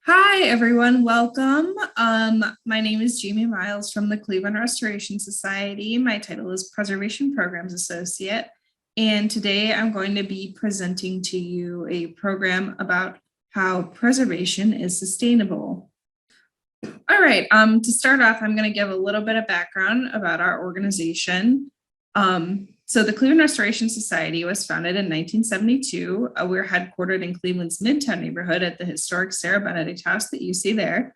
Hi, everyone. Welcome. My name is Jamie Miles from the Cleveland Restoration Society. My title is Preservation Programs Associate. And today I'm going to be presenting to you a program about how preservation is sustainable. All right, to start off, I'm going to give a little bit of background about our organization. So the Cleveland Restoration Society was founded in 1972. We're headquartered in Cleveland's Midtown neighborhood at the historic Sarah Benedict House that you see there.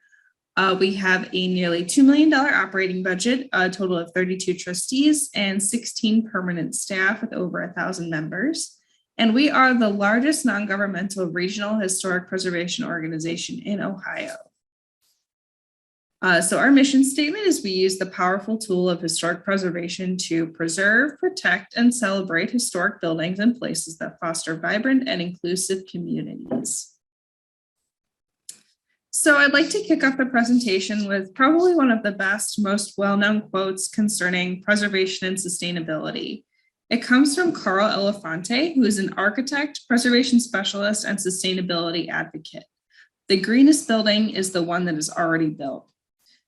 We have a nearly $2 million operating budget, a total of 32 trustees, and 16 permanent staff with over 1,000 members. And we are the largest non-governmental regional historic preservation organization in Ohio. So our mission statement is we use the powerful tool of historic preservation to preserve, protect, and celebrate historic buildings and places that foster vibrant and inclusive communities. So I'd like to kick off the presentation with probably one of the best, most well-known quotes concerning preservation and sustainability. It comes from Carl Elefante, who is an architect, preservation specialist, and sustainability advocate. The greenest building is the one that is already built.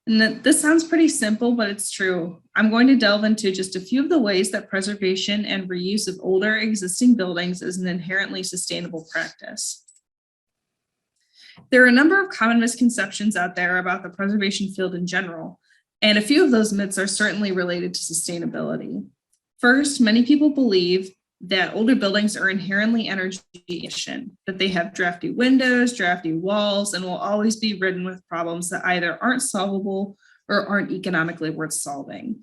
And this sounds pretty simple, but it's true. I'm going to delve into just a few of the ways that preservation and reuse of older existing buildings is an inherently sustainable practice. There are a number of common misconceptions out there about the preservation field in general, and a few of those myths are certainly related to sustainability. First, many people believe that older buildings are inherently energy efficient, that they have drafty windows, drafty walls, and will always be ridden with problems that either aren't solvable or aren't economically worth solving.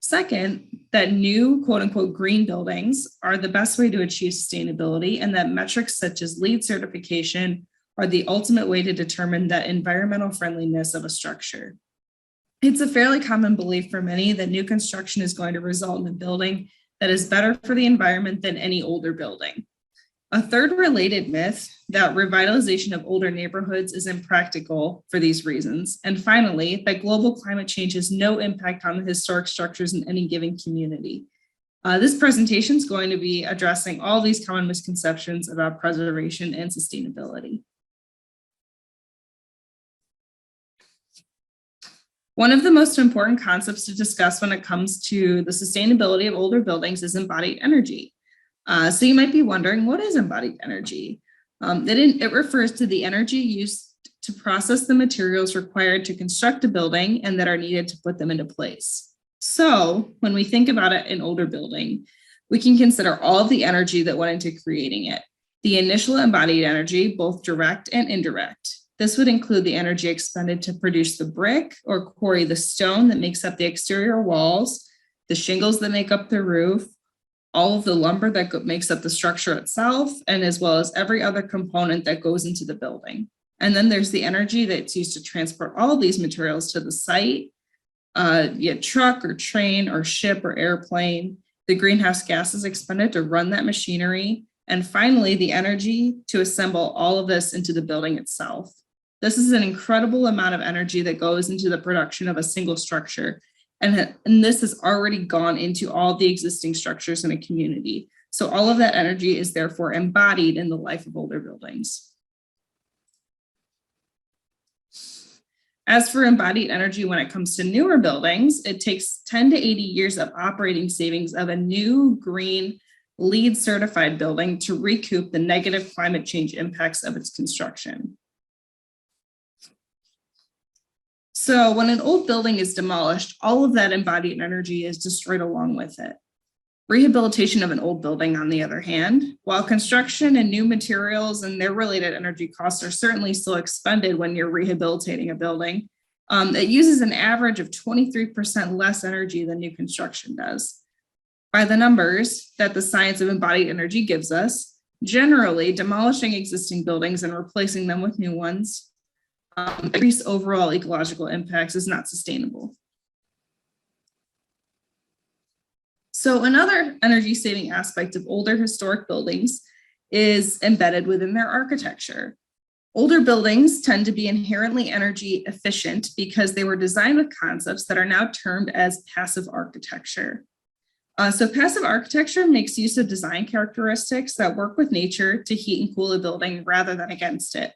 Second, that new quote unquote green buildings are the best way to achieve sustainability, and that metrics such as LEED certification are the ultimate way to determine that environmental friendliness of a structure. It's a fairly common belief for many that new construction is going to result in a building that is better for the environment than any older building. A third related myth that revitalization of older neighborhoods is impractical for these reasons. And finally, that global climate change has no impact on the historic structures in any given community. This presentation is going to be addressing all these common misconceptions about preservation and sustainability. One of the most important concepts to discuss when it comes to the sustainability of older buildings is embodied energy. So you might be wondering, what is embodied energy? It refers to the energy used to process the materials required to construct a building and that are needed to put them into place. So when we think about it, an older building, we can consider all of the energy that went into creating it. The initial embodied energy, both direct and indirect. This would include the energy expended to produce the brick or quarry the stone that makes up the exterior walls, the shingles that make up the roof, all of the lumber that makes up the structure itself, and as well as every other component that goes into the building. And then there's the energy that's used to transport all of these materials to the site, via truck or train or ship or airplane, the greenhouse gases expended to run that machinery, and finally, the energy to assemble all of this into the building itself. This is an incredible amount of energy that goes into the production of a single structure. And this has already gone into all the existing structures in a community. So all of that energy is therefore embodied in the life of older buildings. As for embodied energy, when it comes to newer buildings, it takes 10 to 80 years of operating savings of a new green LEED certified building to recoup the negative climate change impacts of its construction. So when an old building is demolished, all of that embodied energy is destroyed along with it. Rehabilitation of an old building, on the other hand, while construction and new materials and their related energy costs are certainly still expended when you're rehabilitating a building, it uses an average of 23% less energy than new construction does. By the numbers that the science of embodied energy gives us, generally demolishing existing buildings and replacing them with new ones increase overall ecological impacts is not sustainable. So another energy saving aspect of older historic buildings is embedded within their architecture. Older buildings tend to be inherently energy efficient because they were designed with concepts that are now termed as passive architecture. So passive architecture makes use of design characteristics that work with nature to heat and cool a building rather than against it.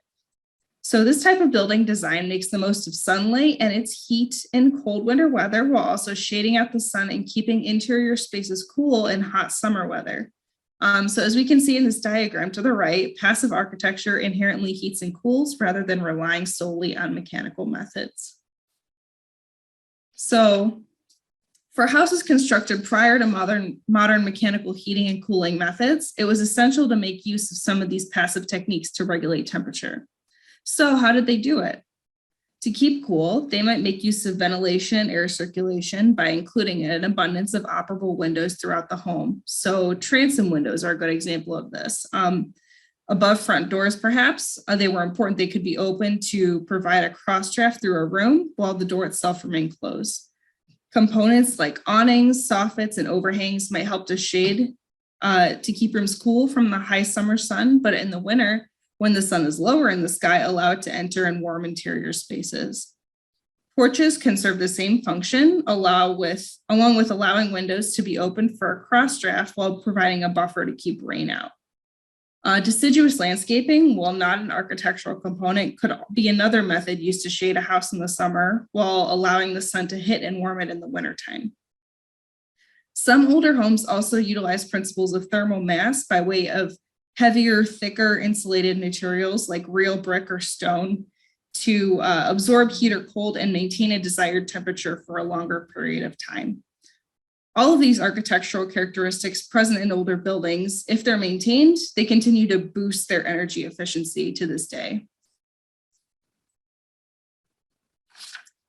So this type of building design makes the most of sunlight and its heat in cold winter weather, while also shading out the sun and keeping interior spaces cool in hot summer weather. So as we can see in this diagram to the right, passive architecture inherently heats and cools rather than relying solely on mechanical methods. So for houses constructed prior to modern mechanical heating and cooling methods, it was essential to make use of some of these passive techniques to regulate temperature. So how did they do it? To keep cool, they might make use of ventilation and air circulation by including an abundance of operable windows throughout the home. So transom windows are a good example of this. Above front doors, perhaps, they were important. They could be open to provide a cross draft through a room while the door itself remained closed. Components like awnings, soffits, and overhangs might help to shade to keep rooms cool from the high summer sun, but in the winter, when the sun is lower in the sky, allow it to enter in warm interior spaces. Porches can serve the same function, along with allowing windows to be open for a cross draft while providing a buffer to keep rain out. Deciduous landscaping, while not an architectural component, could be another method used to shade a house in the summer while allowing the sun to hit and warm it in the wintertime. Some older homes also utilize principles of thermal mass by way of heavier, thicker insulated materials like real brick or stone to absorb heat or cold and maintain a desired temperature for a longer period of time. All of these architectural characteristics present in older buildings, if they're maintained, they continue to boost their energy efficiency to this day.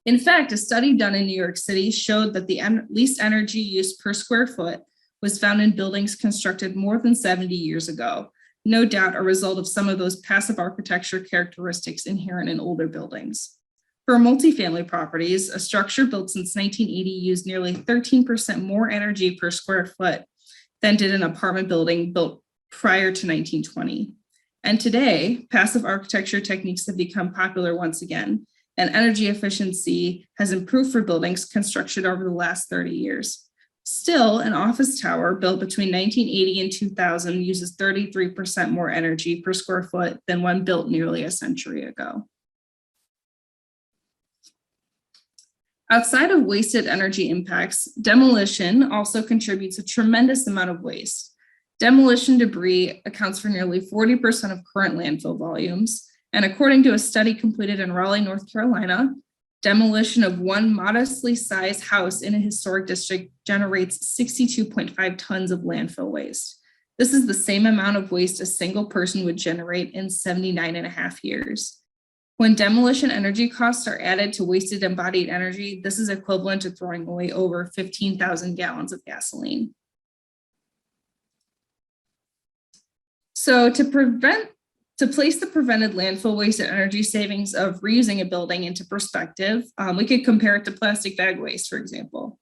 In fact, a study done in New York City showed that the least energy used per square foot was found in buildings constructed more than 70 years ago, no doubt a result of some of those passive architecture characteristics inherent in older buildings. For multifamily properties, a structure built since 1980 used nearly 13% more energy per square foot than did an apartment building built prior to 1920. And today, passive architecture techniques have become popular once again, and energy efficiency has improved for buildings constructed over the last 30 years. Still, an office tower built between 1980 and 2000 uses 33% more energy per square foot than one built nearly a century ago. Outside of wasted energy impacts, demolition also contributes a tremendous amount of waste. Demolition debris accounts for nearly 40% of current landfill volumes. And according to a study completed in Raleigh, North Carolina, demolition of one modestly sized house in a historic district generates 62.5 tons of landfill waste. This is the same amount of waste a single person would generate in 79.5 years. When demolition energy costs are added to wasted embodied energy, this is equivalent to throwing away over 15,000 gallons of gasoline. So to place the prevented landfill waste and energy savings of reusing a building into perspective, we could compare it to plastic bag waste, for example.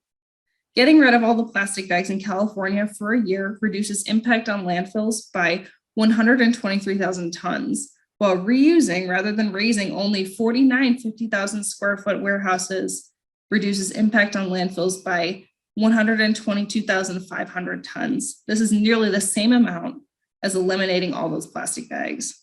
Getting rid of all the plastic bags in California for a year reduces impact on landfills by 123,000 tons, while reusing rather than raising only 49 50,000 square foot warehouses reduces impact on landfills by 122,500 tons. This is nearly the same amount as eliminating all those plastic bags.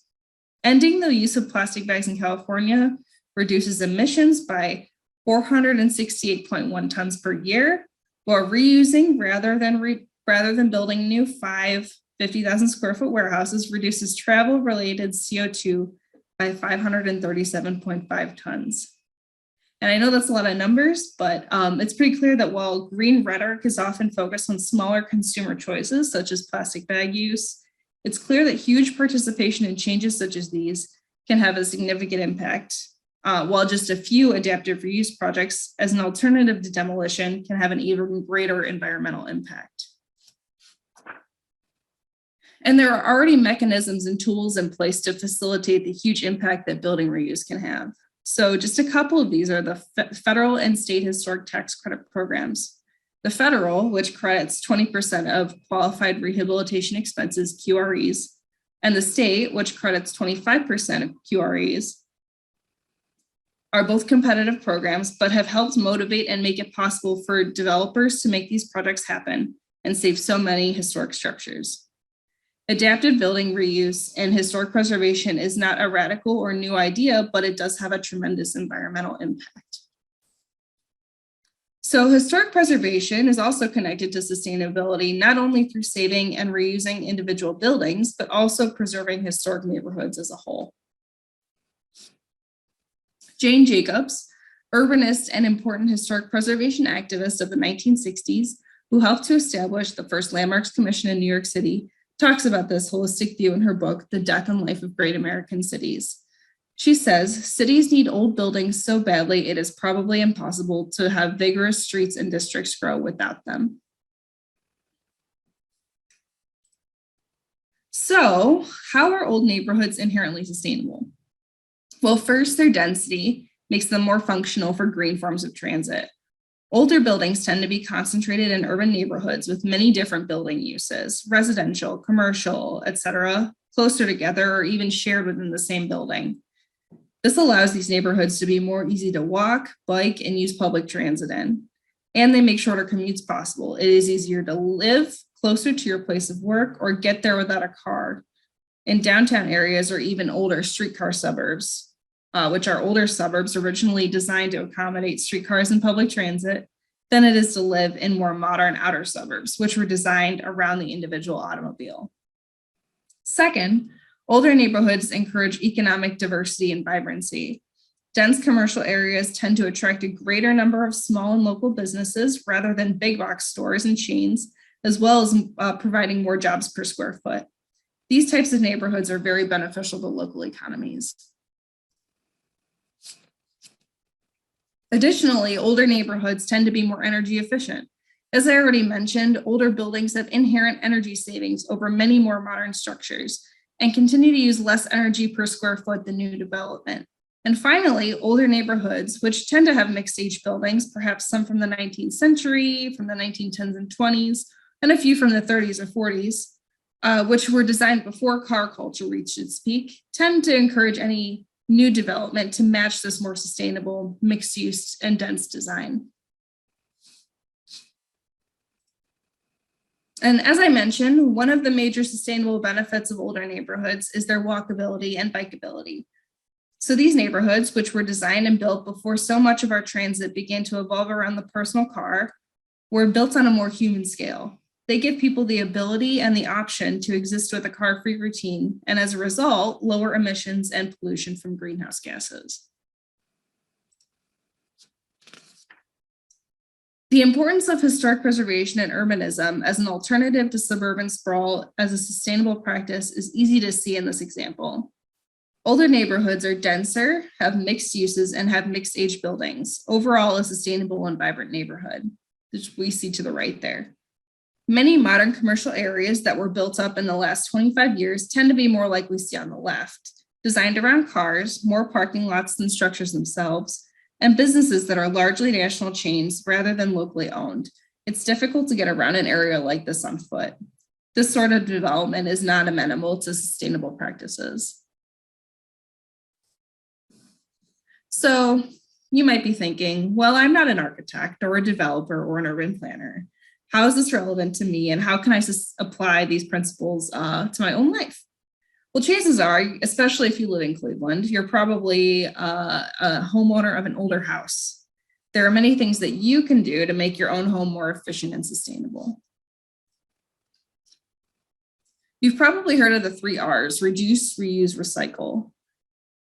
Ending the use of plastic bags in California reduces emissions by 468.1 tons per year, while reusing rather than building new 50,000 square foot warehouses reduces travel-related CO2 by 537.5 tons. And I know that's a lot of numbers, but it's pretty clear that while green rhetoric is often focused on smaller consumer choices, such as plastic bag use, it's clear that huge participation in changes such as these can have a significant impact, while just a few adaptive reuse projects as an alternative to demolition can have an even greater environmental impact. And there are already mechanisms and tools in place to facilitate the huge impact that building reuse can have. So just a couple of these are the federal and state historic tax credit programs. The federal, which credits 20% of qualified rehabilitation expenses, QREs, and the state, which credits 25% of QREs, are both competitive programs, but have helped motivate and make it possible for developers to make these projects happen and save so many historic structures. Adaptive building reuse and historic preservation is not a radical or new idea, but it does have a tremendous environmental impact. So historic preservation is also connected to sustainability, not only through saving and reusing individual buildings, but also preserving historic neighborhoods as a whole. Jane Jacobs, urbanist and important historic preservation activist of the 1960s, who helped to establish the first Landmarks Commission in New York City, talks about this holistic view in her book, The Death and Life of Great American Cities. She says, cities need old buildings so badly it is probably impossible to have vigorous streets and districts grow without them. So, how are old neighborhoods inherently sustainable? Well, first, their density makes them more functional for green forms of transit. Older buildings tend to be concentrated in urban neighborhoods with many different building uses, residential, commercial, etc., closer together or even shared within the same building. This allows these neighborhoods to be more easy to walk, bike, and use public transit in. And they make shorter commutes possible. It is easier to live closer to your place of work or get there without a car in downtown areas or even older streetcar suburbs, which are older suburbs originally designed to accommodate streetcars and public transit, than it is to live in more modern outer suburbs, which were designed around the individual automobile. Second, older neighborhoods encourage economic diversity and vibrancy. Dense commercial areas tend to attract a greater number of small and local businesses rather than big box stores and chains, as well as providing more jobs per square foot. These types of neighborhoods are very beneficial to local economies. Additionally, older neighborhoods tend to be more energy efficient. As I already mentioned, older buildings have inherent energy savings over many more modern structures and continue to use less energy per square foot than new development. And finally, older neighborhoods, which tend to have mixed age buildings, perhaps some from the 19th century, from the 1910s and 20s, and a few from the 30s or 40s, which were designed before car culture reached its peak, tend to encourage any new development to match this more sustainable, mixed use, and dense design. And as I mentioned, one of the major sustainable benefits of older neighborhoods is their walkability and bikeability. So these neighborhoods, which were designed and built before so much of our transit began to evolve around the personal car, were built on a more human scale. They give people the ability and the option to exist with a car-free routine, and as a result, lower emissions and pollution from greenhouse gases. The importance of historic preservation and urbanism as an alternative to suburban sprawl as a sustainable practice is easy to see in this example. Older neighborhoods are denser, have mixed uses, and have mixed age buildings. Overall, a sustainable and vibrant neighborhood, which we see to the right there. Many modern commercial areas that were built up in the last 25 years tend to be more like we see on the left, designed around cars, more parking lots than structures themselves, and businesses that are largely national chains rather than locally owned. It's difficult to get around an area like this on foot. This sort of development is not amenable to sustainable practices. So you might be thinking, well, I'm not an architect or a developer or an urban planner. How is this relevant to me, and how can I apply these principles to my own life? Well, chances are, especially if you live in Cleveland, you're probably a homeowner of an older house. There are many things that you can do to make your own home more efficient and sustainable. You've probably heard of the 3 R's: reduce, reuse, recycle.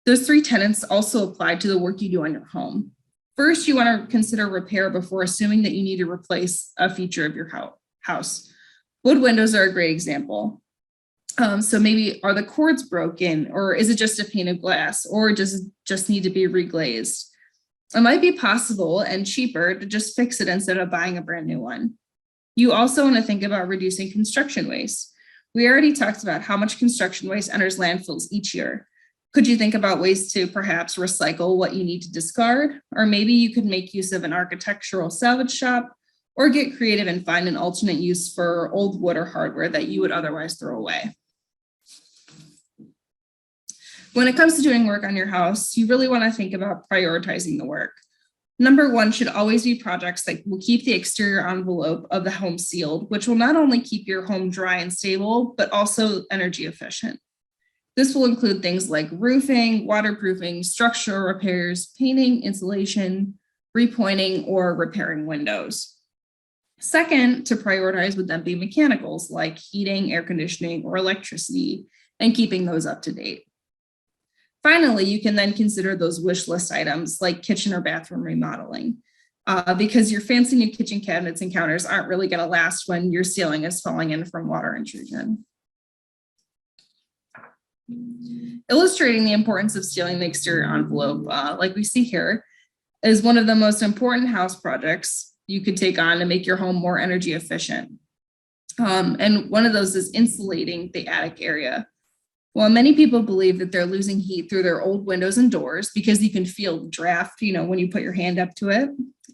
Those 3 tenets also apply to the work you do on your home. First, you want to consider repair before assuming that you need to replace a feature of your house. Wood windows are a great example. So maybe, are the cords broken, or is it just a pane of glass, or does it just need to be reglazed? It might be possible and cheaper to just fix it instead of buying a brand new one. You also want to think about reducing construction waste. We already talked about how much construction waste enters landfills each year. Could you think about ways to perhaps recycle what you need to discard? Or maybe you could make use of an architectural salvage shop, or get creative and find an alternate use for old wood or hardware that you would otherwise throw away. When it comes to doing work on your house, you really want to think about prioritizing the work. Number one should always be projects that will keep the exterior envelope of the home sealed, which will not only keep your home dry and stable, but also energy efficient. This will include things like roofing, waterproofing, structural repairs, painting, insulation, repointing, or repairing windows. Second, to prioritize would then be mechanicals like heating, air conditioning, or electricity, and keeping those up to date. Finally, you can then consider those wish list items like kitchen or bathroom remodeling, because your fancy new kitchen cabinets and counters aren't really going to last when your ceiling is falling in from water intrusion. Illustrating the importance of sealing the exterior envelope, like we see here, is one of the most important house projects you could take on to make your home more energy efficient. And one of those is insulating the attic area. While many people believe that they're losing heat through their old windows and doors because you can feel the draft, when you put your hand up to it,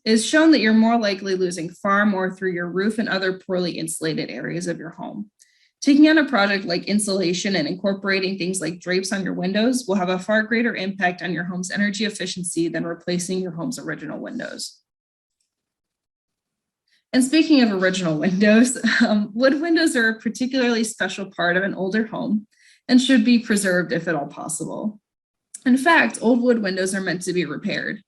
it's shown that you're more likely losing far more through your roof and other poorly insulated areas of your home. Taking on a project like insulation and incorporating things like drapes on your windows will have a far greater impact on your home's energy efficiency than replacing your home's original windows. And speaking of original windows, wood windows are a particularly special part of an older home and should be preserved if at all possible. In fact, old wood windows are meant to be repaired.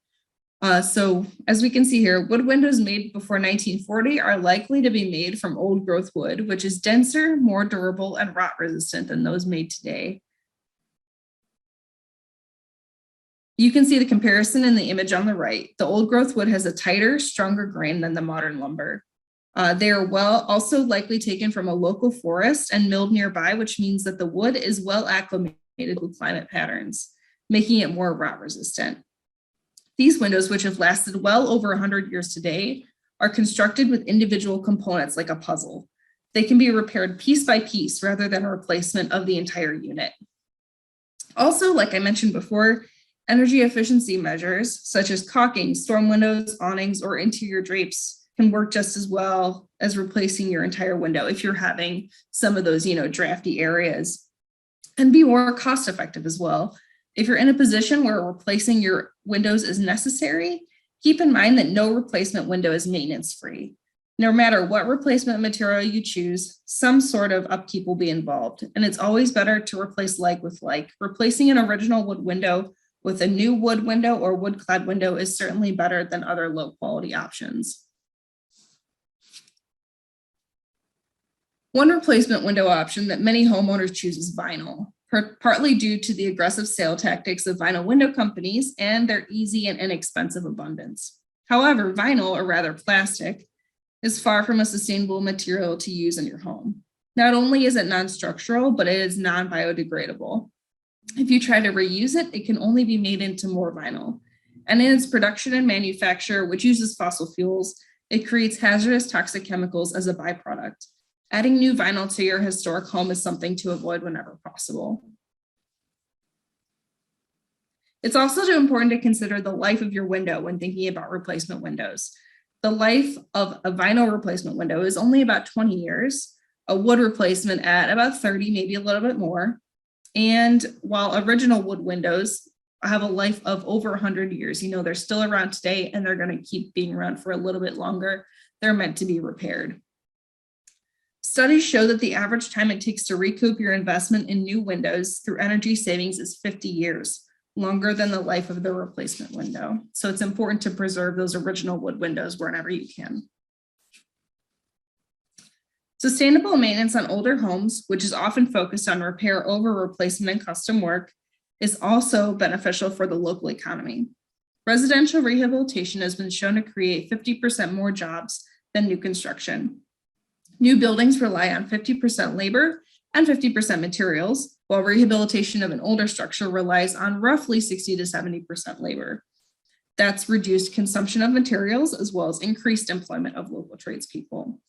So as we can see here, wood windows made before 1940 are likely to be made from old growth wood, which is denser, more durable, and rot resistant than those made today. You can see the comparison in the image on the right. The old growth wood has a tighter, stronger grain than the modern lumber. They are also likely taken from a local forest and milled nearby, which means that the wood is well acclimated with climate patterns, making it more rot resistant. These windows, which have lasted well over 100 years today, are constructed with individual components like a puzzle. They can be repaired piece by piece rather than a replacement of the entire unit. Also, like I mentioned before, energy efficiency measures such as caulking, storm windows, awnings, or interior drapes can work just as well as replacing your entire window if you're having some of those, drafty areas, and be more cost effective as well. If you're in a position where replacing your windows is necessary, keep in mind that no replacement window is maintenance free. No matter what replacement material you choose, some sort of upkeep will be involved, and it's always better to replace like with like. Replacing an original wood window with a new wood window or wood clad window is certainly better than other low quality options. One replacement window option that many homeowners choose is vinyl, partly due to the aggressive sale tactics of vinyl window companies and their easy and inexpensive abundance. However, vinyl, or rather plastic, is far from a sustainable material to use in your home. Not only is it non-structural, but it is non-biodegradable. If you try to reuse it, it can only be made into more vinyl. And in its production and manufacture, which uses fossil fuels, it creates hazardous toxic chemicals as a byproduct. Adding new vinyl to your historic home is something to avoid whenever possible. It's also important to consider the life of your window when thinking about replacement windows. The life of a vinyl replacement window is only about 20 years, a wood replacement at about 30, maybe a little bit more. And while original wood windows have a life of over 100 years, they're still around today and they're going to keep being around for a little bit longer. They're meant to be repaired. Studies show that the average time it takes to recoup your investment in new windows through energy savings is 50 years, longer than the life of the replacement window. So it's important to preserve those original wood windows wherever you can. Sustainable maintenance on older homes, which is often focused on repair over replacement and custom work, is also beneficial for the local economy. Residential rehabilitation has been shown to create 50% more jobs than new construction. New buildings rely on 50% labor and 50% materials, while rehabilitation of an older structure relies on roughly 60 to 70% labor. That's reduced consumption of materials as well as increased employment of local tradespeople.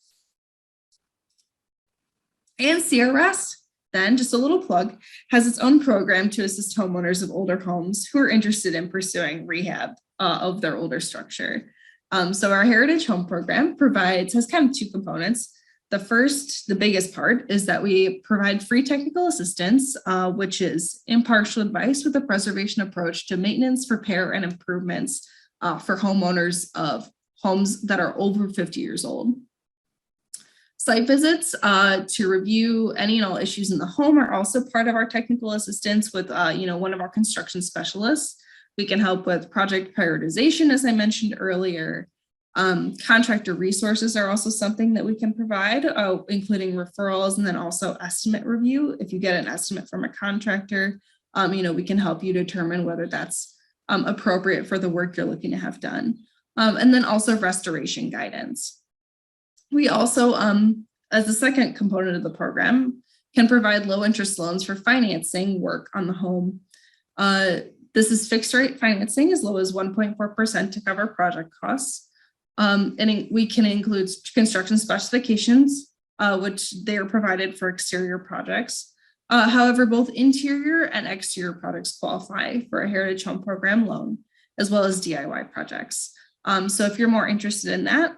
And CRS, then, just a little plug, has its own program to assist homeowners of older homes who are interested in pursuing rehab of their older structure. So our Heritage Home Program has kind of two components. The first, the biggest part, is that we provide free technical assistance, which is impartial advice with a preservation approach to maintenance, repair, and improvements for homeowners of homes that are over 50 years old. Site visits to review any and all issues in the home are also part of our technical assistance with one of our construction specialists. We can help with project prioritization, as I mentioned earlier. Contractor resources are also something that we can provide, including referrals and then also estimate review. If you get an estimate from a contractor, we can help you determine whether that's appropriate for the work you're looking to have done. And then also restoration guidance. We also, as the second component of the program, can provide low interest loans for financing work on the home. This is fixed rate financing as low as 1.4% to cover project costs. And we can include construction specifications, which they are provided for exterior projects. However, both interior and exterior projects qualify for a Heritage Home Program loan, as well as DIY projects. So if you're more interested in that,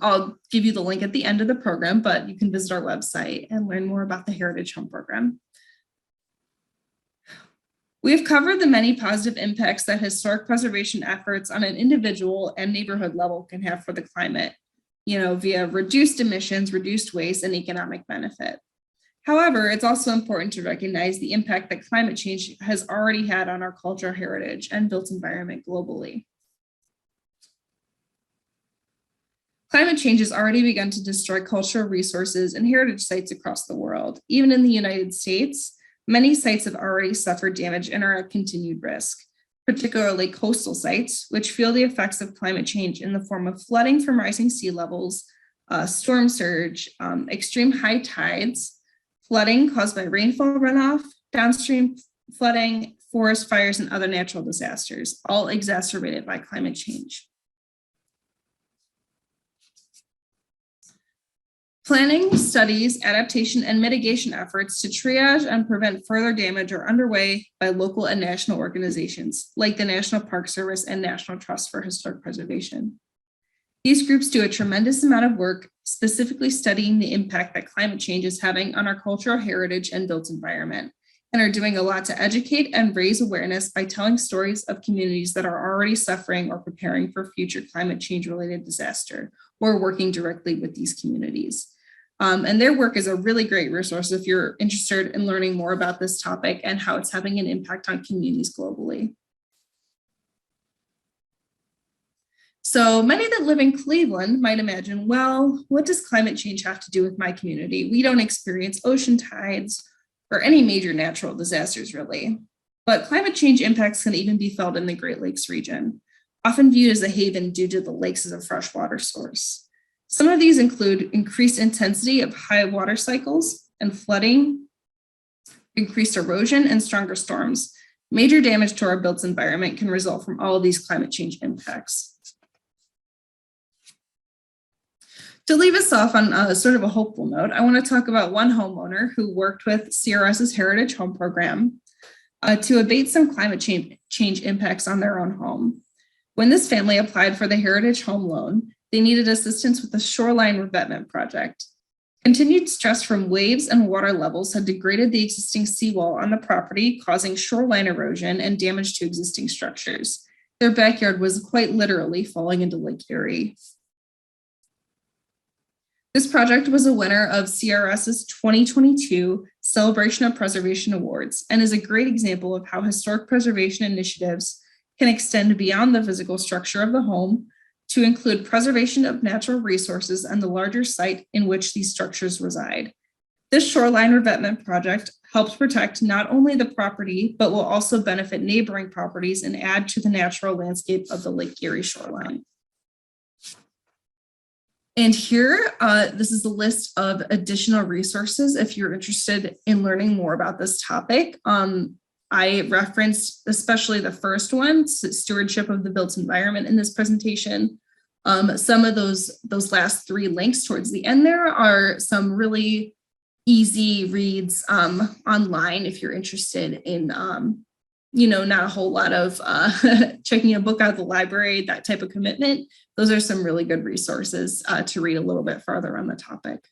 I'll give you the link at the end of the program, but you can visit our website and learn more about the Heritage Home Program. We have covered the many positive impacts that historic preservation efforts on an individual and neighborhood level can have for the climate, via reduced emissions, reduced waste, and economic benefit. However, it's also important to recognize the impact that climate change has already had on our cultural heritage and built environment globally. Climate change has already begun to destroy cultural resources and heritage sites across the world. Even in the United States, many sites have already suffered damage and are at continued risk, particularly coastal sites, which feel the effects of climate change in the form of flooding from rising sea levels, storm surge, extreme high tides, flooding caused by rainfall runoff, downstream flooding, forest fires, and other natural disasters, all exacerbated by climate change. Planning, studies, adaptation, and mitigation efforts to triage and prevent further damage are underway by local and national organizations like the National Park Service and National Trust for Historic Preservation. These groups do a tremendous amount of work specifically studying the impact that climate change is having on our cultural heritage and built environment, and are doing a lot to educate and raise awareness by telling stories of communities that are already suffering or preparing for future climate change related disaster, or working directly with these communities. And their work is a really great resource if you're interested in learning more about this topic and how it's having an impact on communities globally. So many that live in Cleveland might imagine, well, what does climate change have to do with my community? We don't experience ocean tides or any major natural disasters, really. But climate change impacts can even be felt in the Great Lakes region, often viewed as a haven due to the lakes as a freshwater source. Some of these include increased intensity of high water cycles and flooding, increased erosion, and stronger storms. Major damage to our built environment can result from all of these climate change impacts. To leave us off on sort of a hopeful note, I want to talk about one homeowner who worked with CRS's Heritage Home Program to abate some climate change impacts on their own home. When this family applied for the Heritage Home Loan, they needed assistance with the shoreline revetment project. Continued stress from waves and water levels had degraded the existing seawall on the property, causing shoreline erosion and damage to existing structures. Their backyard was quite literally falling into Lake Erie. This project was a winner of CRS's 2022 Celebration of Preservation Awards and is a great example of how historic preservation initiatives can extend beyond the physical structure of the home to include preservation of natural resources and the larger site in which these structures reside. This shoreline revetment project helps protect not only the property, but will also benefit neighboring properties and add to the natural landscape of the Lake Erie shoreline. And here, this is a list of additional resources if you're interested in learning more about this topic. I referenced especially the first one, stewardship of the built environment in this presentation. Some of those last three links towards the end there are some really easy reads online if you're interested in, not a whole lot of checking a book out of the library, that type of commitment. Those are some really good resources to read a little bit further on the topic.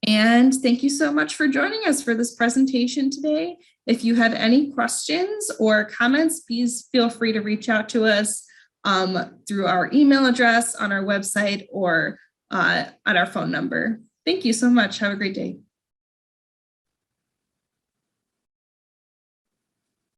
And thank you so much for joining us for this presentation today. If you had any questions or comments, please feel free to reach out to us through our email address on our website or on our phone number. Thank you so much. Have a great day.